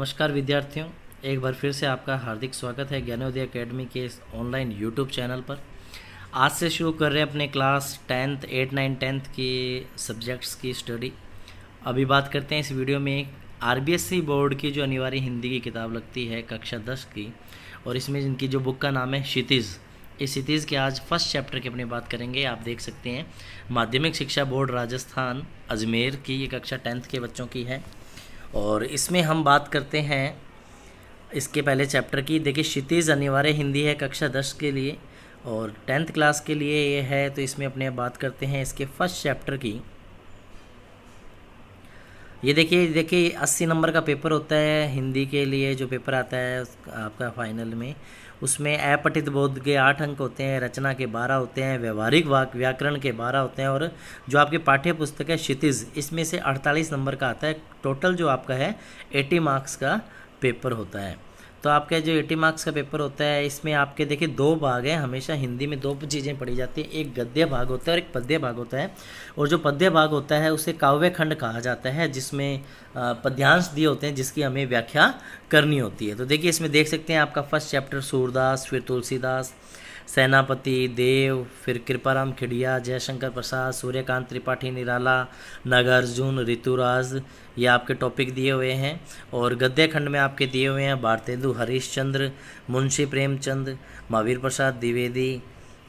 नमस्कार विद्यार्थियों, एक बार फिर से आपका हार्दिक स्वागत है ज्ञानोदय एकेडमी के इस ऑनलाइन यूट्यूब चैनल पर। आज से शुरू कर रहे हैं अपने क्लास 10th 8 9 10th की सब्जेक्ट्स की स्टडी। अभी बात करते हैं इस वीडियो में आरबीएसई बोर्ड की जो अनिवार्य हिंदी की किताब लगती है कक्षा 10 की, और इसमें इनकी जो बुक का नाम है क्षितिज। इस क्षितिज के आज फर्स्ट चैप्टर की अपनी बात करेंगे। आप देख सकते हैं माध्यमिक शिक्षा बोर्ड राजस्थान अजमेर की ये कक्षा 10th के बच्चों की है, और इसमें हम बात करते हैं इसके पहले चैप्टर की। देखिए, क्षितिज अनिवार्य हिंदी है कक्षा 10 के लिए और 10th क्लास के लिए ये है, तो इसमें अपने बात करते हैं इसके फर्स्ट चैप्टर की। ये देखिए 80 नंबर का पेपर होता है हिंदी के लिए, जो पेपर आता है आपका फाइनल में। उसमें अपठित बोध के 8 अंक होते हैं, रचना के 12 होते हैं, व्यवहारिक व्याकरण के 12 होते हैं, और जो आपकी पाठ्य पुस्तक है क्षितिज, इसमें से 48 नंबर का आता है। टोटल जो आपका है 80 मार्क्स का पेपर होता है। तो आपका जो 80 मार्क्स का पेपर होता है, इसमें आपके देखिए 2 भाग हैं। हमेशा हिंदी में 2 चीज़ें पढ़ी जाती हैं, एक गद्य भाग होता है और एक पद्य भाग होता है। और जो पद्य भाग होता है उसे काव्य खंड कहा जाता है, जिसमें पद्यांश दिए होते हैं जिसकी हमें व्याख्या करनी होती है। तो देखिए, इसमें देख सकते हैं आपका फर्स्ट चैप्टर सूरदास, फिर तुलसीदास, सेनापति, देव, फिर कृपाराम खिड़िया, जयशंकर प्रसाद, सूर्यकांत त्रिपाठी निराला, नागार्जुन, ऋतुराज, ये आपके टॉपिक दिए हुए हैं। और गद्य खंड में आपके दिए हुए हैं भारतेंदु हरिश्चंद्र, मुंशी प्रेमचंद, महावीर प्रसाद द्विवेदी,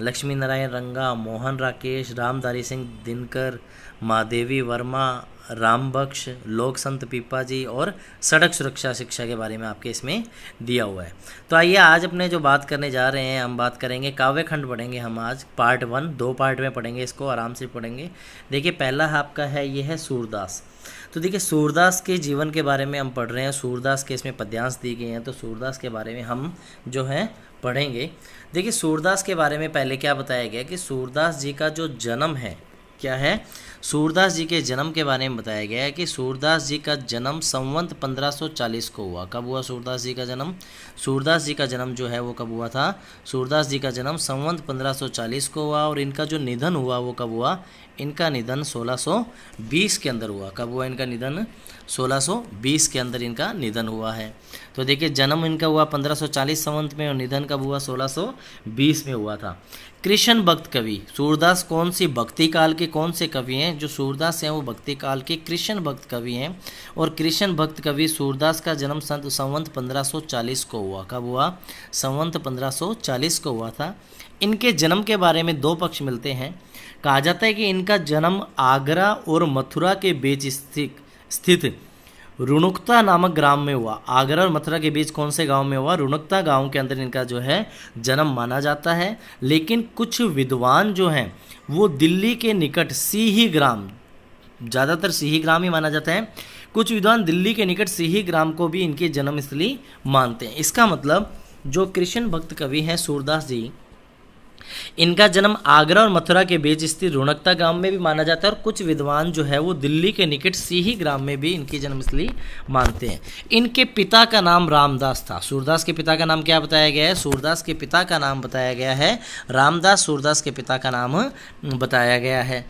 लक्ष्मी नारायण रंगा, मोहन राकेश, रामधारी सिंह दिनकर, महादेवी वर्मा, राम बख्श, लोक संत पीपाजी, और सड़क सुरक्षा शिक्षा के बारे में आपके इसमें दिया हुआ है। तो आइए आज अपने जो बात करने जा रहे हैं, हम बात करेंगे काव्य खंड पढ़ेंगे हम आज पार्ट 1। 2 पार्ट में पढ़ेंगे, इसको आराम से पढ़ेंगे। देखिए, पहला आपका है ये है सूरदास। तो देखिए, सूरदास के जीवन के बारे में हम पढ़ रहे हैं। सूरदास के इसमें पद्यांश दिए गए हैं, तो सूरदास के बारे में हम जो है पढ़ेंगे। देखिए, सूरदास के बारे में पहले क्या बताया गया कि सूरदास जी का जो जन्म है, क्या है, सूरदास जी के जन्म के बारे में बताया गया है कि सूरदास जी का जन्म संवत 1540 को हुआ। कब हुआ सूरदास जी का जन्म? सूरदास जी का जन्म जो है वो कब हुआ था? सूरदास जी का जन्म संवत 1540 को हुआ, और इनका जो निधन हुआ वो कब हुआ? इनका निधन 1620 के अंदर हुआ। कब हुआ इनका निधन? 1620 के अंदर इनका निधन हुआ है। तो देखिए, जन्म इनका हुआ 1540 संवत में और निधन कब हुआ? 1620 में हुआ था। कृष्ण भक्त कवि सूरदास कौन सी भक्ति काल के कौन से कवि हैं? जो सूरदास हैं वो भक्ति काल के कृष्ण भक्त कवि हैं, और कृष्ण भक्त कवि सूरदास का जन्म संवत 1540 को हुआ। कब हुआ? संवत 1540 को हुआ था। इनके जन्म के बारे में 2 पक्ष मिलते हैं। कहा जाता है कि इनका जन्म आगरा और मथुरा के बीच स्थित रुणुकता नामक ग्राम में हुआ। आगरा और मथुरा के बीच कौन से गांव में हुआ? रुणुकता गांव के अंदर इनका जो है जन्म माना जाता है। लेकिन कुछ विद्वान जो हैं वो दिल्ली के निकट सीही ग्राम, ज़्यादातर सीही ग्राम ही माना जाता है, कुछ विद्वान दिल्ली के निकट सीही ग्राम को भी इनकी जन्मस्थली मानते हैं। इसका मतलब जो कृष्ण भक्त कवि हैं सूरदास जी, इनका जन्म आगरा और मथुरा के बीच स्थित रुणकता ग्राम में भी माना जाता है, और कुछ विद्वान जो है वो दिल्ली के निकट सीही ग्राम में भी इनकी जन्मस्थली मानते हैं। इनके पिता का नाम रामदास था। सूरदास के पिता का नाम क्या बताया गया है? सूरदास के पिता का नाम बताया गया है रामदास। सूरदास के पिता का नाम बताया गया है।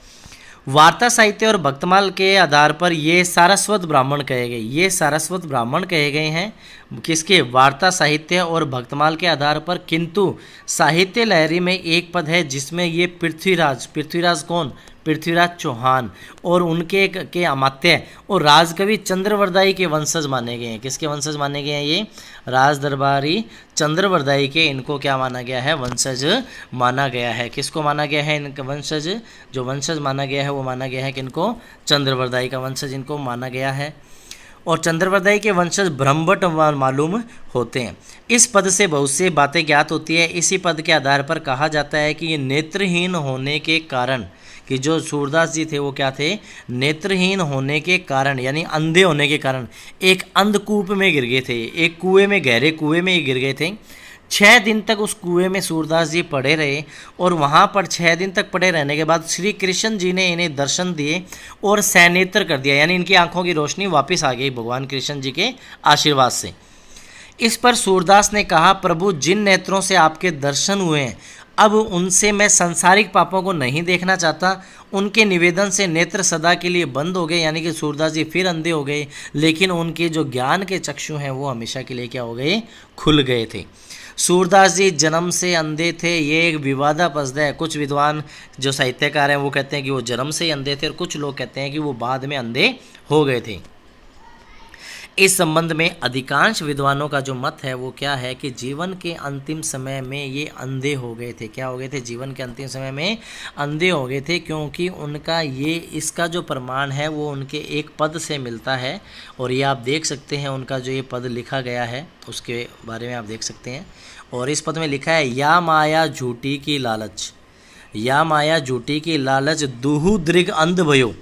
वार्ता साहित्य और भक्तमाल के आधार पर ये सारस्वत ब्राह्मण कहे गए। ये सारस्वत ब्राह्मण कहे गए हैं किसके? वार्ता साहित्य और भक्तमाल के आधार पर। किंतु साहित्य लहरी में एक पद है जिसमें ये पृथ्वीराज कौन? पृथ्वीराज चौहान और उनके के अमात्य और राजकवि चंद्रवरदाई के वंशज माने गए हैं। किसके वंशज माने गए हैं? ये राज दरबारी चंद्रवरदाई के, इनको क्या माना गया है? वंशज माना गया है। किसको माना गया है? इनका वंशज, जो वंशज माना गया है वो माना गया है कि इनको चंद्रवरदाई का वंशज इनको माना गया है। और चंद्रवरदाई के वंशज ब्रह्मभट्ट मालूम होते हैं। इस पद से बहुत सी बातें ज्ञात होती है। इसी पद के आधार पर कहा जाता है कि ये नेत्रहीन होने के कारण, कि जो सूरदास जी थे वो क्या थे? नेत्रहीन होने के कारण, यानी अंधे होने के कारण एक अंधकूप में गिर गए थे। एक कुएं में, गहरे कुएं में गिर गए थे। 6 दिन तक उस कुएं में सूरदास जी पड़े रहे, और वहाँ पर 6 दिन तक पड़े रहने के बाद श्री कृष्ण जी ने इन्हें दर्शन दिए और सैनेत्र कर दिया, यानी इनकी आंखों की रोशनी वापस आ गई भगवान कृष्ण जी के आशीर्वाद से। इस पर सूरदास ने कहा, प्रभु जिन नेत्रों से आपके दर्शन हुए हैं अब उनसे मैं सांसारिक पापों को नहीं देखना चाहता। उनके निवेदन से नेत्र सदा के लिए बंद हो गए, यानी कि सूरदास जी फिर अंधे हो गए, लेकिन उनके जो ज्ञान के चक्षु हैं वो हमेशा के लिए क्या हो गए, खुल गए थे। सूरदास जी जन्म से अंधे थे, ये एक विवादास्पद है। कुछ विद्वान जो साहित्यकार हैं वो कहते हैं कि वो जन्म से ही अंधे थे, और कुछ लोग कहते हैं कि वो बाद में अंधे हो गए थे। इस संबंध में अधिकांश विद्वानों का जो मत है वो क्या है कि जीवन के अंतिम समय में ये अंधे हो गए थे। क्या हो गए थे? जीवन के अंतिम समय में अंधे हो गए थे, क्योंकि उनका ये इसका जो प्रमाण है वो उनके एक पद से मिलता है। और ये आप देख सकते हैं, उनका जो ये पद लिखा गया है उसके बारे में आप देख सकते हैं। और इस पद में लिखा है, या माया झूठी की लालच, या माया झूठी की लालच दुहु दृग अंध भयो।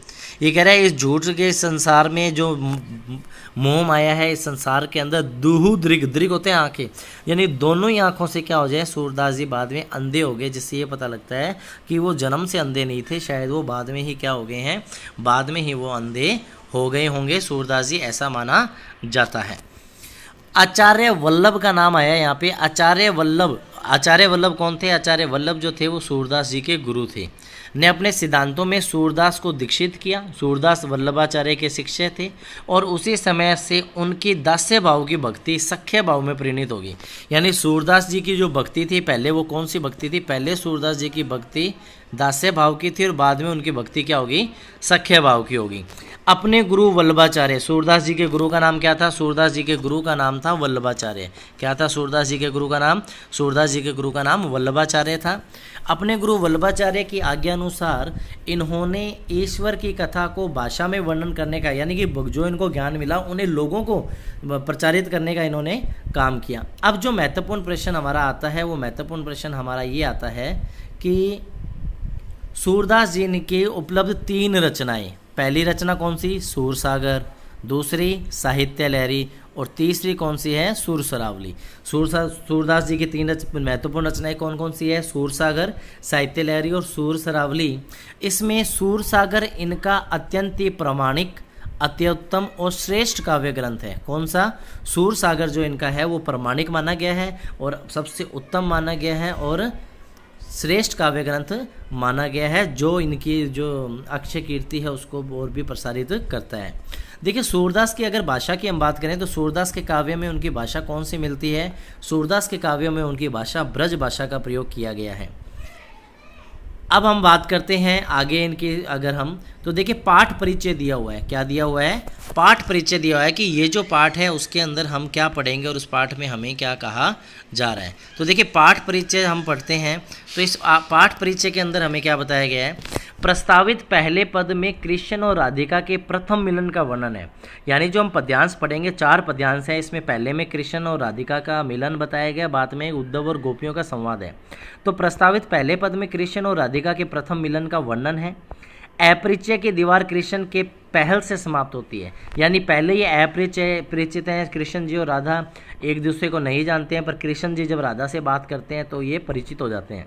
ये कह रहा है इस झूठ के संसार में जो मोह माया है, इस संसार के अंदर दुहु दृग, दृग होते हैं आंखें, यानी दोनों ही आंखों से क्या हो जाए, सूरदास जी बाद में अंधे हो गए, जिससे ये पता लगता है कि वो जन्म से अंधे नहीं थे, शायद वो बाद में ही क्या हो गए हैं, बाद में ही वो अंधे हो गए होंगे सूरदास जी, ऐसा माना जाता है। आचार्य वल्लभ का नाम आया यहाँ पे। आचार्य वल्लभ कौन थे? आचार्य वल्लभ जो थे वो सूरदास जी के गुरु थे, ने अपने सिद्धांतों में सूरदास को दीक्षित किया। सूरदास वल्लभाचार्य के शिष्य थे और उसी समय से उनकी दास्य भाव की भक्ति सख्य भाव में परिणित होगी। यानी सूरदास जी की जो भक्ति थी पहले, वो कौन सी भक्ति थी? पहले सूरदास जी की भक्ति दास्य भाव की थी और बाद में उनकी भक्ति क्या होगी? सख्य भाव की होगी। अपने गुरु वल्लभाचार्य, सूरदास जी के गुरु का नाम क्या था? सूरदास जी के गुरु का नाम था वल्लभाचार्य। क्या था सूरदास जी के गुरु का नाम? सूरदास जी के गुरु का नाम वल्लभाचार्य था। अपने गुरु वल्लभाचार्य की आज्ञा अनुसार इन्होंने ईश्वर की कथा को भाषा में वर्णन करने का, यानी कि जो इनको ज्ञान मिला उन्हें लोगों को प्रचारित करने का इन्होंने काम किया। अब जो महत्वपूर्ण प्रश्न हमारा आता है, वो महत्वपूर्ण प्रश्न हमारा ये आता है कि सूरदास जी की उपलब्ध 3 रचनाएं, पहली रचना कौन सी? सूरसागर, दूसरी साहित्य लहरी और तीसरी कौन सी है? सुरसरावली। सूरदास जी की 3 महत्वपूर्ण रचनाएं कौन कौन सी है? सूरसागर, साहित्य लहरी और सुरसरावली। इसमें सूरसागर इनका अत्यंत ही प्रामाणिक, अत्युत्तम और श्रेष्ठ काव्य ग्रंथ है। कौन सा? सूरसागर जो इनका है वो प्रामाणिक माना गया है और सबसे उत्तम माना गया है और श्रेष्ठ काव्य ग्रंथ माना गया है, जो इनकी जो अक्षय कीर्ति है उसको और भी प्रसारित करता है। देखिए, सूरदास की अगर भाषा की हम बात करें तो सूरदास के काव्य में उनकी भाषा कौन सी मिलती है? सूरदास के काव्यों में उनकी भाषा ब्रज भाषा का प्रयोग किया गया है। अब हम बात करते हैं आगे इनकी, अगर हम तो देखिए पाठ परिचय दिया हुआ है। क्या दिया हुआ है? पाठ परिचय दिया हुआ है कि ये जो पाठ है उसके अंदर हम क्या पढ़ेंगे और उस पाठ में हमें क्या कहा जा रहा है। तो देखिए पाठ परिचय हम पढ़ते हैं तो इस पाठ परिचय के अंदर हमें क्या बताया गया है? प्रस्तावित पहले पद में कृष्ण और राधिका के प्रथम मिलन का वर्णन है। यानी जो हम पद्यांश पढ़ेंगे, 4 पद्यांश हैं, इसमें पहले में कृष्ण और राधिका का मिलन बताया गया, बाद में उद्धव और गोपियों का संवाद है। तो प्रस्तावित पहले पद में कृष्ण और राधिका के प्रथम मिलन का वर्णन है। अपरिचय की दीवार कृष्ण के पहल से समाप्त होती है, यानी पहले ये अपरिचित हैं, कृष्ण जी और राधा एक दूसरे को नहीं जानते हैं, पर कृष्ण जी जब राधा से बात करते हैं तो ये परिचित हो जाते हैं।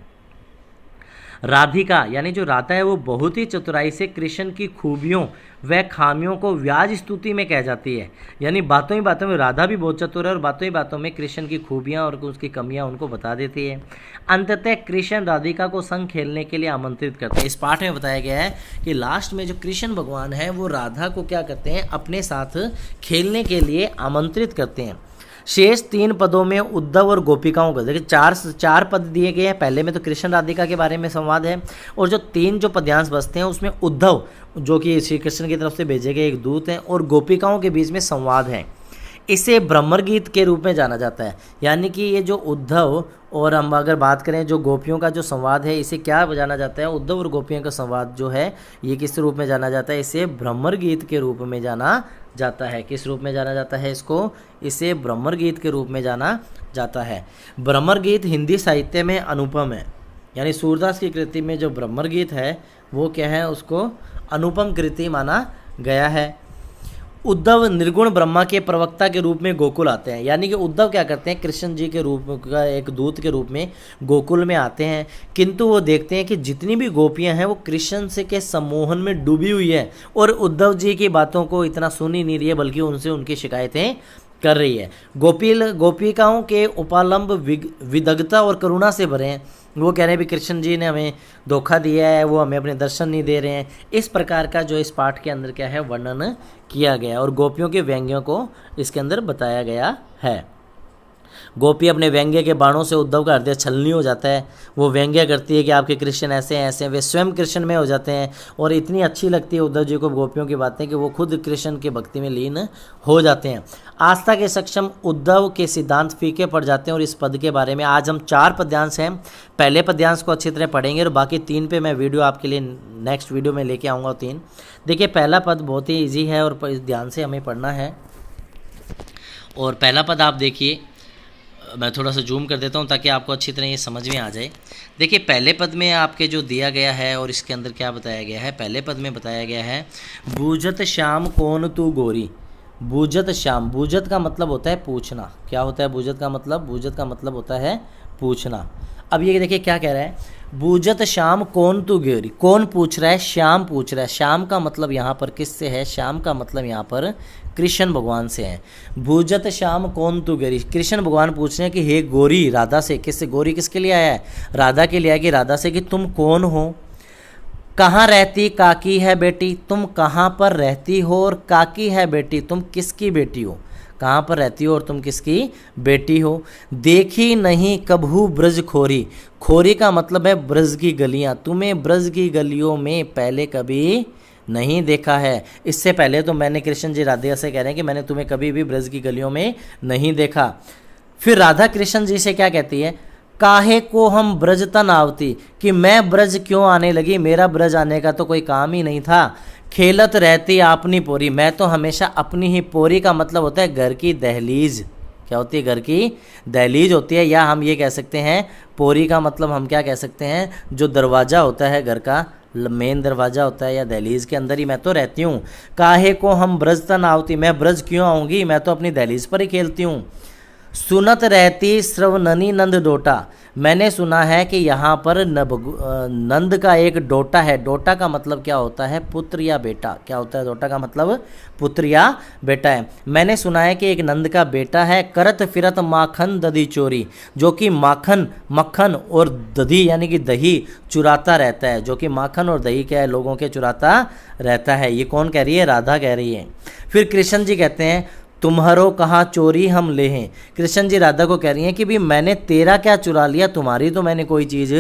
राधिका यानी जो राधा है वो बहुत ही चतुराई से कृष्ण की खूबियों व खामियों को व्याज स्तुति में कह जाती है। यानी बातों ही बातों में राधा भी बहुत चतुर है और बातों ही बातों में कृष्ण की खूबियां और उसकी कमियां उनको बता देती है। अंततः कृष्ण राधिका को संग खेलने के लिए आमंत्रित करते हैं। इस पाठ में बताया गया है कि लास्ट में जो कृष्ण भगवान है वो राधा को क्या करते हैं? अपने साथ खेलने के लिए आमंत्रित करते हैं। शेष 3 पदों में उद्धव और गोपिकाओं को, देखिए 4 पद दिए गए हैं। पहले में तो कृष्ण राधिका के बारे में संवाद है और जो 3 जो पद्यांश बचते हैं उसमें उद्धव जो कि श्री कृष्ण की तरफ से भेजे गए एक दूत हैं और गोपिकाओं के बीच में संवाद है। इसे ब्रह्मर गीत के रूप में जाना जाता है। यानी कि ये जो उद्धव और हम अगर बात करें जो गोपियों का जो संवाद है, इसे क्या जाना जाता है? उद्धव और गोपियों का संवाद जो है ये किस रूप में जाना जाता है? इसे ब्रह्मर गीत के रूप में जाना जाता है। किस रूप में जाना जाता है इसको? इसे ब्रह्मर गीत के रूप में जाना जाता है। ब्रह्मर गीत हिंदी साहित्य में अनुपम है। यानी सूरदास की कृति में जो ब्रह्मर गीत है वो क्या है? उसको अनुपम कृति माना गया है। उद्धव निर्गुण ब्रह्मा के प्रवक्ता के रूप में गोकुल आते हैं। यानी कि उद्धव क्या करते हैं? कृष्ण जी के रूप का एक दूत के रूप में गोकुल में आते हैं, किंतु वो देखते हैं कि जितनी भी गोपियां हैं वो कृष्ण से के सम्मोहन में डूबी हुई है और उद्धव जी की बातों को इतना सुन ही नहीं रही है, बल्कि उनसे उनकी शिकायतें कर रही है। गोपिकाओं के उपालंब विदग्धता और करुणा से भरे हैं। वो कह रहे हैं भी कृष्ण जी ने हमें धोखा दिया है, वो हमें अपने दर्शन नहीं दे रहे हैं। इस प्रकार का जो इस पाठ के अंदर क्या है वर्णन किया गया और गोपियों के व्यंग्यों को इसके अंदर बताया गया है। गोपी अपने व्यंग्य के बाणों से उद्धव का हृदय छलनी हो जाता है। वो व्यंग्य करती है कि आपके कृष्ण ऐसे हैं ऐसे हैं, वे स्वयं कृष्ण में हो जाते हैं और इतनी अच्छी लगती है उद्धव जी को गोपियों की बातें कि वो खुद कृष्ण की भक्ति में लीन हो जाते हैं। आस्था के सक्षम उद्धव के सिद्धांत फीके पड़ जाते हैं। और इस पद के बारे में आज हम 4 पद्यांश हैं, पहले पद्यांश को अच्छी तरह पढ़ेंगे और बाकी 3 पे मैं वीडियो आपके लिए नेक्स्ट वीडियो में लेके आऊँगा। 3 देखिए, पहला पद बहुत ही ईजी है और ध्यान से हमें पढ़ना है। और पहला पद आप देखिए, मैं थोड़ा सा जूम कर देता हूँ ताकि आपको अच्छी तरह ये समझ में आ जाए। देखिए, पहले पद में आपके जो दिया गया है और इसके अंदर क्या बताया गया है, पहले पद में बताया गया है बूझत श्याम कौन तू गोरी। बूझत श्याम, बूझत का मतलब होता है पूछना। क्या होता है बूझत का मतलब? बूझत का मतलब होता है पूछना। अब ये देखिए क्या कह रहा है, बूझत श्याम कौन तू गोरी। कौन पूछ रहा है? श्याम पूछ रहा है। श्याम का मतलब यहाँ पर किससे है? श्याम का मतलब यहाँ पर कृष्ण भगवान से है। बूझत श्याम कौन तू गोरी, कृष्ण भगवान पूछ रहे हैं कि हे गोरी, राधा से। किससे? गोरी किसके लिए आया है? राधा के लिए आया कि राधा से कि तुम कौन हो, कहाँ रहती काकी है बेटी, तुम कहाँ पर रहती हो और काकी है बेटी, तुम किसकी बेटी हो। कहाँ पर रहती हो और तुम किसकी बेटी हो। देखी नहीं कभू ब्रज खोरी। खोरी का मतलब है ब्रज की गलियाँ। तुम्हें ब्रज की गलियों में पहले कभी नहीं देखा है। इससे पहले तो मैंने, कृष्ण जी राधा से कह रहे हैं कि मैंने तुम्हें कभी भी ब्रज की गलियों में नहीं देखा। फिर राधा कृष्ण जी से क्या कहती है, काहे को हम ब्रज तन आवती, कि मैं ब्रज क्यों आने लगी, मेरा ब्रज आने का तो कोई काम ही नहीं था। खेलत रहती अपनी पोरी, मैं तो हमेशा अपनी ही पोरी का मतलब होता है घर की दहलीज। क्या होती है? घर की दहलीज होती है, या हम ये कह सकते हैं पोरी का मतलब हम क्या कह सकते हैं, जो दरवाज़ा होता है घर का, मेन दरवाज़ा होता है या दहलीज के अंदर ही मैं तो रहती हूँ। काहे को हम ब्रज तन आवती, मैं ब्रज क्यों आऊँगी, मैं तो अपनी दहलीज पर ही खेलती हूँ। सुनत रहती श्रवणनी नंद डोटा, मैंने सुना है कि यहाँ पर नंद का एक डोटा है। डोटा का मतलब क्या होता है? पुत्र या बेटा। क्या होता है डोटा का मतलब? पुत्र या बेटा है। मैंने सुना है कि एक नंद का बेटा है, करत फिरत माखन दधी चोरी, जो कि मक्खन और दधी यानी कि दही चुराता रहता है। जो कि माखन और दही क्या है? लोगों के चुराता रहता है। ये कौन कह रही है? राधा कह रही है। फिर कृष्ण जी कहते हैं तुम्हारो कहाँ चोरी हम ले हैं। कृष्ण जी राधा को कह रही हैं कि भी मैंने तेरा क्या चुरा लिया, तुम्हारी तो मैंने कोई चीज़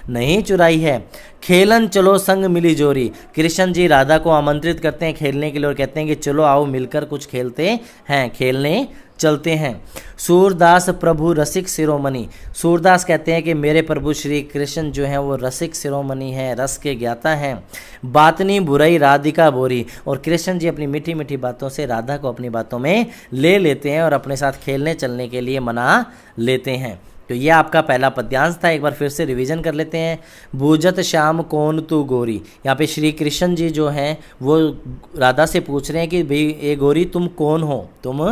नहीं चुराई है। खेलन चलो संग मिली जोरी, कृष्ण जी राधा को आमंत्रित करते हैं खेलने के लिए और कहते हैं कि चलो आओ मिलकर कुछ खेलते हैं, खेलने चलते हैं। सूरदास प्रभु रसिक शिरोमणि, सूरदास कहते हैं कि मेरे प्रभु श्री कृष्ण जो हैं वो रसिक शिरोमणि हैं, रस के ज्ञाता हैं। बातनी बुराई राधिका बोरी, और कृष्ण जी अपनी मीठी मीठी बातों से राधा को अपनी बातों में ले लेते हैं और अपने साथ खेलने चलने के लिए मना लेते हैं। तो ये आपका पहला पद्यांश था। एक बार फिर से रिवीजन कर लेते हैं। बूझत श्याम कौन तू गोरी, यहाँ पे श्री कृष्ण जी जो हैं वो राधा से पूछ रहे हैं कि भाई ए गोरी तुम कौन हो, तुम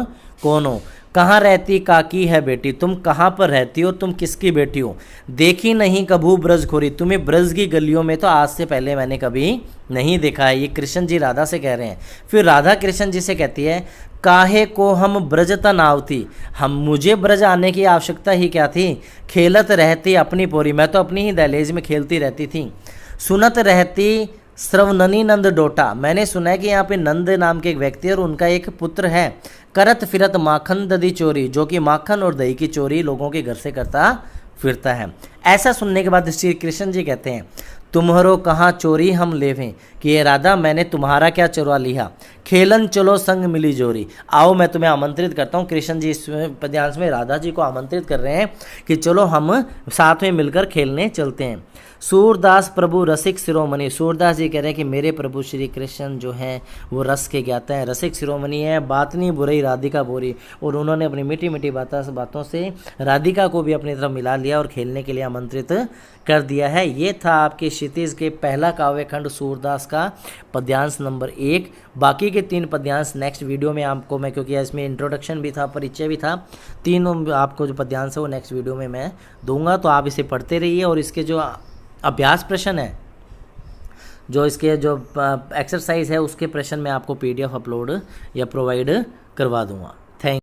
कौन हो। कहाँ रहती काकी है बेटी, तुम कहाँ पर रहती हो, तुम किसकी बेटी हो। देखी नहीं कभू ब्रज खोरी, तुम्हें ब्रज की गलियों में तो आज से पहले मैंने कभी नहीं देखा है। ये कृष्ण जी राधा से कह रहे हैं। फिर राधा कृष्ण जी से कहती है काहे को हम ब्रज तन आवती, हम मुझे ब्रज आने की आवश्यकता ही क्या थी। खेलत रहती अपनी पोरी, मैं तो अपनी ही दहलीज में खेलती रहती थी। सुनत रहती श्रवणनी नंद डोटा, मैंने सुना है कि यहाँ पे नंद नाम के एक व्यक्ति और उनका एक पुत्र है। करत फिरत माखन दधी चोरी, जो कि माखन और दही की चोरी लोगों के घर से करता फिरता है। ऐसा सुनने के बाद श्री कृष्ण जी कहते हैं तुम्हारो कहाँ चोरी हम लेवें, कि ये राधा मैंने तुम्हारा क्या चुरा लिया। खेलन चलो संग मिली जोरी, आओ मैं तुम्हें आमंत्रित करता हूँ। कृष्ण जी इस पद्यांश में राधा जी को आमंत्रित कर रहे हैं कि चलो हम साथ में मिलकर खेलने चलते हैं। सूरदास प्रभु रसिक शिरोमणि, सूरदास जी कह रहे हैं कि मेरे प्रभु श्री कृष्ण जो हैं वो रस के ज्ञाता हैं, रसिक शिरोमणि है। बातनी बुराई राधिका बोरी, और उन्होंने अपनी मीठी मीठी बातों से राधिका को भी अपनी तरफ मिला लिया और खेलने के लिए आमंत्रित कर दिया है। ये था आपके क्षितिज के पहला काव्यखंड सूरदास का पद्यांश नंबर 1। बाकी के 3 पद्यांश नेक्स्ट वीडियो में आपको मैं, क्योंकि इसमें इंट्रोडक्शन भी था, परिचय भी था, तीनों आपको जो पद्यांश है वो नेक्स्ट वीडियो में मैं दूंगा। तो आप इसे पढ़ते रहिए और इसके जो अभ्यास प्रश्न है, जो इसके जो एक्सरसाइज है उसके प्रश्न मैं आपको PDF अपलोड या प्रोवाइड करवा दूंगा।